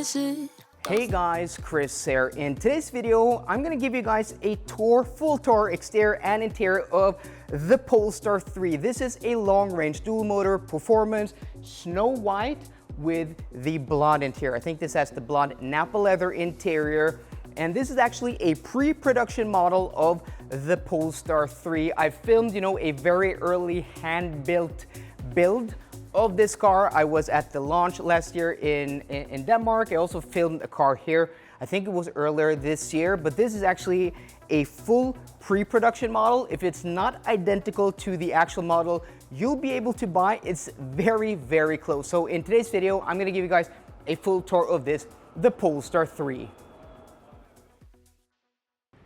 it. Hey guys, Chris here. In today's video, I'm gonna give you guys a full tour, exterior and interior of the Polestar 3. This is a long-range dual-motor performance, snow white with the blonde interior. I think this has the blonde Napa leather interior, and this is actually a pre-production model of the Polestar 3. I filmed, a very early hand-built build of this car. I was at the launch last year in Denmark. I also filmed a car here. I think it was earlier this year, but this is actually a full pre-production model. If it's not identical to the actual model you'll be able to buy, it's very, very close. So in today's video, I'm gonna give you guys a full tour of the Polestar 3.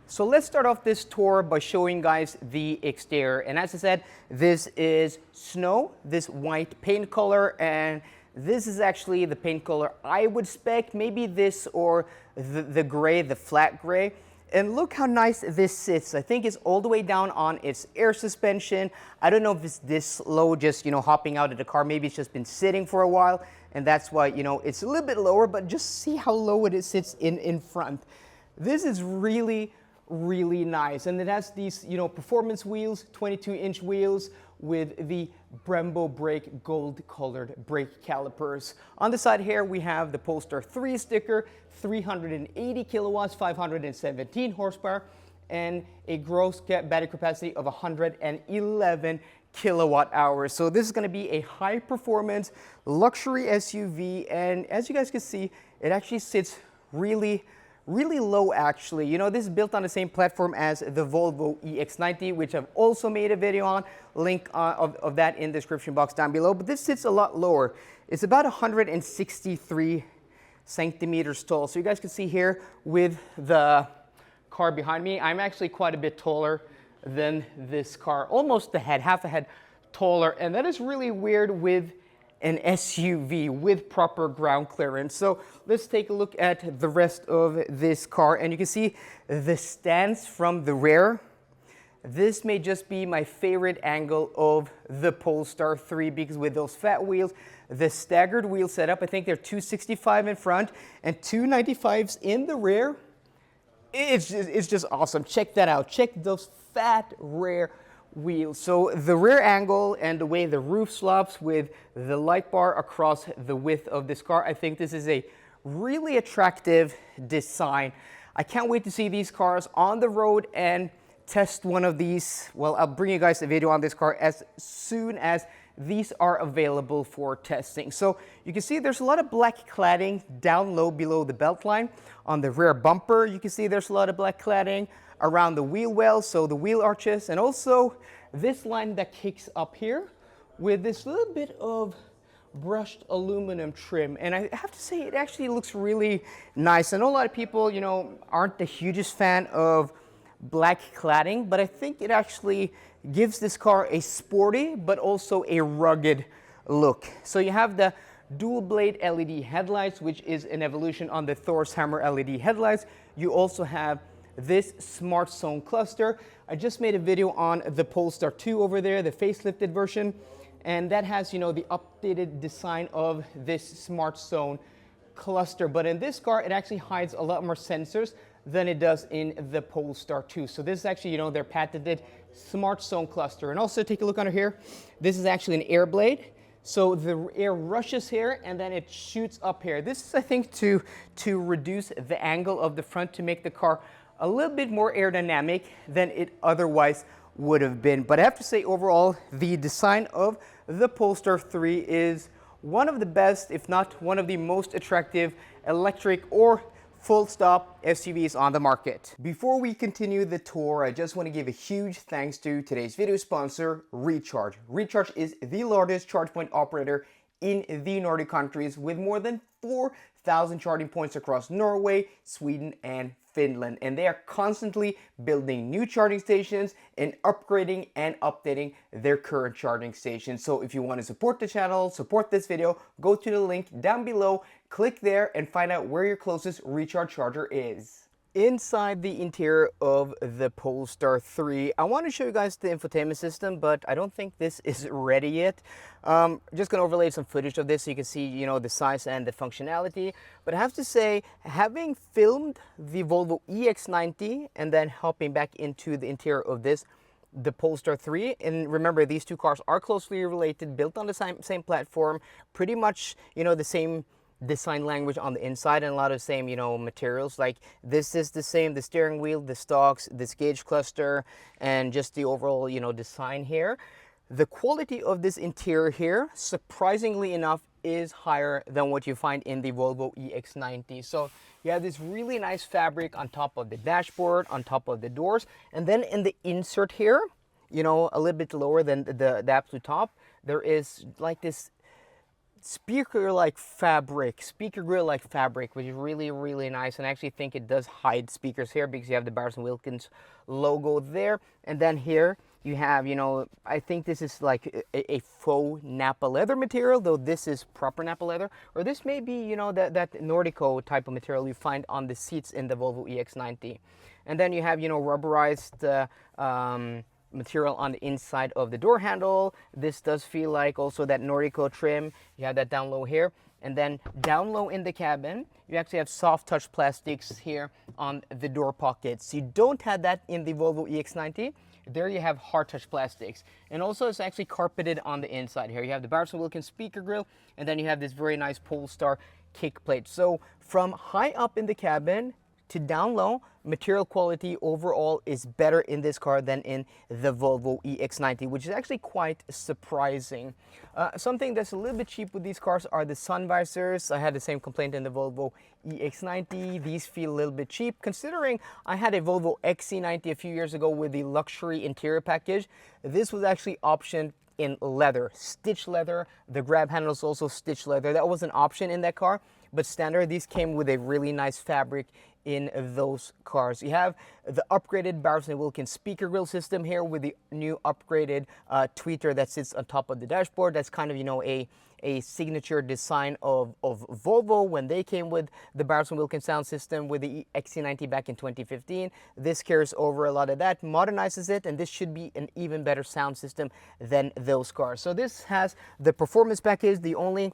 So let's start off this tour by showing guys the exterior. And as I said, this is snow, this white paint color, and this is actually the paint color I would expect, maybe this or the gray, the flat gray. And look how nice this sits. I think it's all the way down on its air suspension. I don't know if it's this low, just, hopping out of the car. Maybe it's just been sitting for a while, and that's why, it's a little bit lower, but just see how low it sits in front. This is really, really nice, and it has these performance wheels, 22-inch wheels with the Brembo brake gold colored brake calipers. On the side here we have the Polestar 3 sticker, 380 kilowatts, 517 horsepower, and a gross battery capacity of 111 kilowatt hours. So this is going to be a high performance luxury SUV, and as you guys can see, it actually sits really low actually. This is built on the same platform as the Volvo EX90, which I've also made a video on. Link of that in the description box down below. But this sits a lot lower. It's about 163 centimeters tall. So you guys can see here with the car behind me, I'm actually quite a bit taller than this car. Almost the head, half a head taller. And that is really weird with an SUV with proper ground clearance. So let's take a look at the rest of this car, and you can see the stance from the rear. This may just be my favorite angle of the Polestar 3 because with those fat wheels, the staggered wheel setup, I think they're 265 in front and 295s in the rear. It's just awesome. Check that out. Check those fat rear wheels. So the rear angle and the way the roof slopes with the light bar across the width of this car, I think this is a really attractive design. I can't wait to see these cars on the road and test one of these. Well, I'll bring you guys a video on this car as soon as these are available for testing. So you can see there's a lot of black cladding down low below the belt line. On the rear bumper, you can see there's a lot of black cladding around the wheel well, so the wheel arches, and also this line that kicks up here with this little bit of brushed aluminum trim. And I have to say, it actually looks really nice. I know a lot of people, aren't the hugest fan of black cladding, but I think it actually gives this car a sporty but also a rugged look. So you have the dual blade LED headlights, which is an evolution on the Thor's Hammer LED headlights. You also have this smart zone cluster. I just made a video on the Polestar 2 over there, the facelifted version, and that has, the updated design of this smart zone cluster. But in this car, it actually hides a lot more sensors than it does in the Polestar 2. So this is actually, their patented smart zone cluster. And also take a look under here. This is actually an air blade. So the air rushes here and then it shoots up here. This is, I think, to reduce the angle of the front to make the car a little bit more aerodynamic than it otherwise would have been. But I have to say, overall, the design of the Polestar 3 is one of the best, if not one of the most attractive electric or full stop SUVs on the market. Before we continue the tour, I just want to give a huge thanks to today's video sponsor, Recharge. Recharge is the largest charge point operator in the Nordic countries with more than 4,000 charging points across Norway, Sweden, and Finland. And they are constantly building new charging stations and upgrading and updating their current charging stations. So if you want to support the channel, support this video, go to the link down below, click there and find out where your closest Recharge charger is. Inside the interior of the Polestar 3, I want to show you guys the infotainment system, but I don't think this is ready yet. Just going to overlay some footage of this so you can see, the size and the functionality. But I have to say, having filmed the Volvo EX90 and then hopping back into the interior of the Polestar 3, and remember, these two cars are closely related, built on the same platform, pretty much, the same design language on the inside, and a lot of the same materials. Like, this is the same, the steering wheel, the stalks, this gauge cluster, and just the overall design here. The quality of this interior here, surprisingly enough, is higher than what you find in the Volvo EX90. So you have this really nice fabric on top of the dashboard, on top of the doors, and then in the insert here, a little bit lower than the absolute top, there is like this speaker grill like fabric, which is really, really nice. And I actually think it does hide speakers here because you have the Bowers & Wilkins logo there. And then here you have, I think this is like a faux Nappa leather material, though this is proper Nappa leather. Or this may be, that Nordico type of material you find on the seats in the Volvo EX90. And then you have, rubberized material on the inside of the door handle. This does feel like also that Nordico trim. You have that down low here. And then down low in the cabin, you actually have soft touch plastics here on the door pockets. You don't have that in the Volvo EX90. There you have hard touch plastics. And also it's actually carpeted on the inside here. You have the Bowers & Wilkins speaker grill, and then you have this very nice Polestar kick plate. So from high up in the cabin to down low, material quality overall is better in this car than in the Volvo EX90, which is actually quite surprising. Something that's a little bit cheap with these cars are the sun visors. I had the same complaint in the Volvo EX90. These feel a little bit cheap, considering I had a Volvo XC90 a few years ago with the luxury interior package. This was actually optioned in leather, stitched leather. The grab handle is also stitched leather. That was an option in that car, but standard, these came with a really nice fabric in those cars. You have the upgraded Bowers & Wilkins speaker grill system here with the new upgraded tweeter that sits on top of the dashboard. That's kind of, a signature design of Volvo when they came with the Bowers & Wilkins sound system with the XC90 back in 2015. This carries over a lot of that, modernizes it, and this should be an even better sound system than those cars. So this has the performance package. The only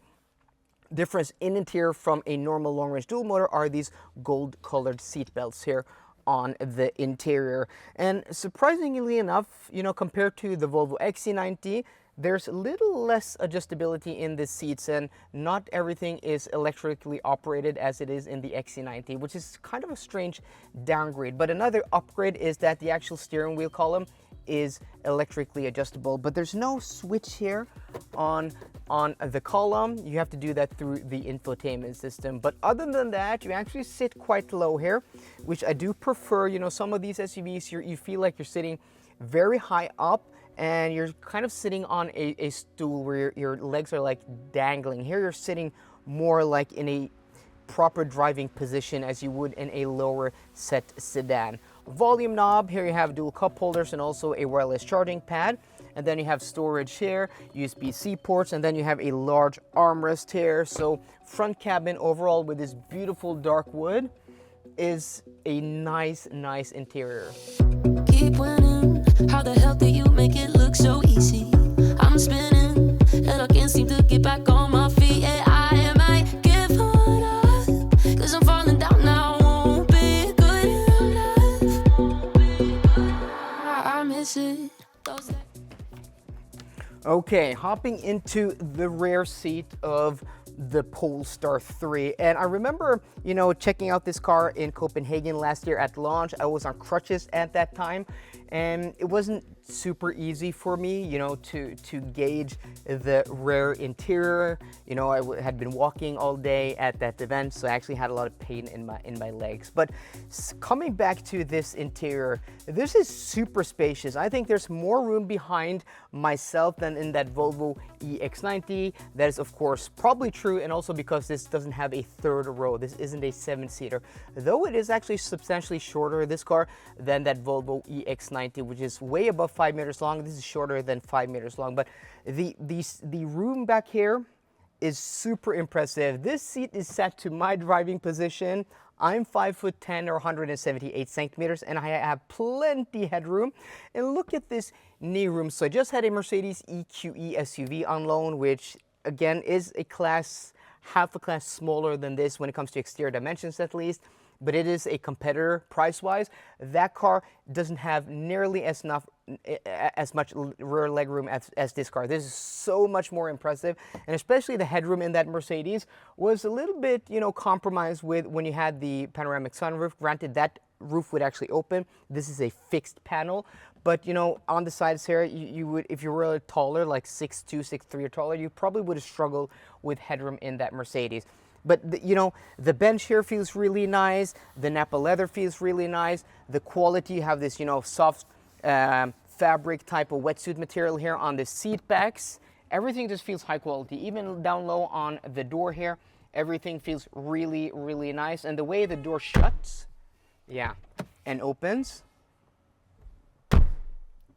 difference in interior from a normal long-range dual motor are these gold colored seat belts here on the interior. And surprisingly enough, compared to the Volvo XC90, there's a little less adjustability in the seats, and not everything is electrically operated as it is in the XC90, which is kind of a strange downgrade. But another upgrade is that the actual steering wheel column is electrically adjustable, but there's no switch here on the column. You have to do that through the infotainment system. But other than that, you actually sit quite low here, which I do prefer. Some of these SUVs, you feel like you're sitting very high up, and you're kind of sitting on a stool where your legs are like dangling. Here you're sitting more like in a proper driving position as you would in a lower set sedan. Volume knob, here you have dual cup holders and also a wireless charging pad. And then you have storage here, USB-C ports, and then you have a large armrest here. So front cabin overall with this beautiful dark wood is a nice interior. Keep winning. How the hell do you make it look so easy? I'm spinning and I can't seem to get back on my feet. Yeah, I might give up, 'cause I'm falling down now. Won't be good enough. I miss it. Okay, hopping into the rear seat of the Polestar 3. And I remember, checking out this car in Copenhagen last year at launch. I was on crutches at that time, and it wasn't super easy for me, to gauge the rear interior. I had been walking all day at that event, so I actually had a lot of pain in my legs. But coming back to this interior, this is super spacious. I think there's more room behind myself than in that Volvo EX90. That is, of course, probably true, and also because this doesn't have a third row. This isn't a 7-seater, though it is actually substantially shorter, this car, than that Volvo EX90, which is way above 5 meters long. This is shorter than 5 meters long, but the room back here is super impressive. This seat is set to my driving position. I'm 5'10" or 178 centimeters, and I have plenty headroom. And look at this knee room. So I just had a Mercedes EQE SUV on loan, which again is a class, half a class smaller than this when it comes to exterior dimensions at least, but it is a competitor price-wise. That car doesn't have nearly as much rear legroom as this car. This is so much more impressive, and especially the headroom in that Mercedes was a little bit, you know, compromised with when you had the panoramic sunroof. Granted, that roof would actually open. This is a fixed panel, but you know, on the sides here, you would, if you were taller, like 6'2", 6'3", or taller, you probably would have struggled with headroom in that Mercedes. But you know, the bench here feels really nice. The Nappa leather feels really nice. The quality, you have this, you know, soft fabric type of wetsuit material here on the seat backs. Everything just feels high quality. Even down low on the door here, everything feels really, really nice. And the way the door shuts, yeah, and opens,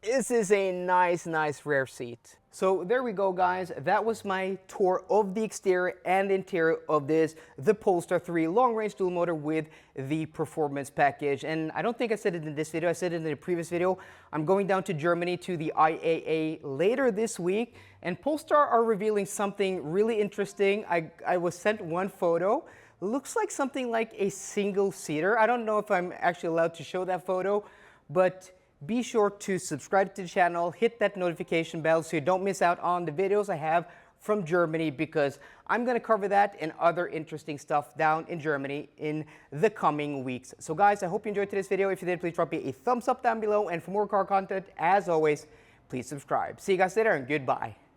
this is a nice rear seat. So there we go, guys. That was my tour of the exterior and interior of the Polestar 3 long-range dual motor with the performance package. And I don't think I said it in this video, I said it in the previous video. I'm going down to Germany to the IAA later this week, and Polestar are revealing something really interesting. I was sent one photo. Looks like something like a single-seater. I don't know if I'm actually allowed to show that photo, but be sure to subscribe to the channel, hit that notification bell so you don't miss out on the videos I have from Germany, because I'm going to cover that and other interesting stuff down in Germany in the coming weeks. So guys, I hope you enjoyed today's video. If you did, please drop me a thumbs up down below, and for more car content, as always, please subscribe. See you guys later, and goodbye.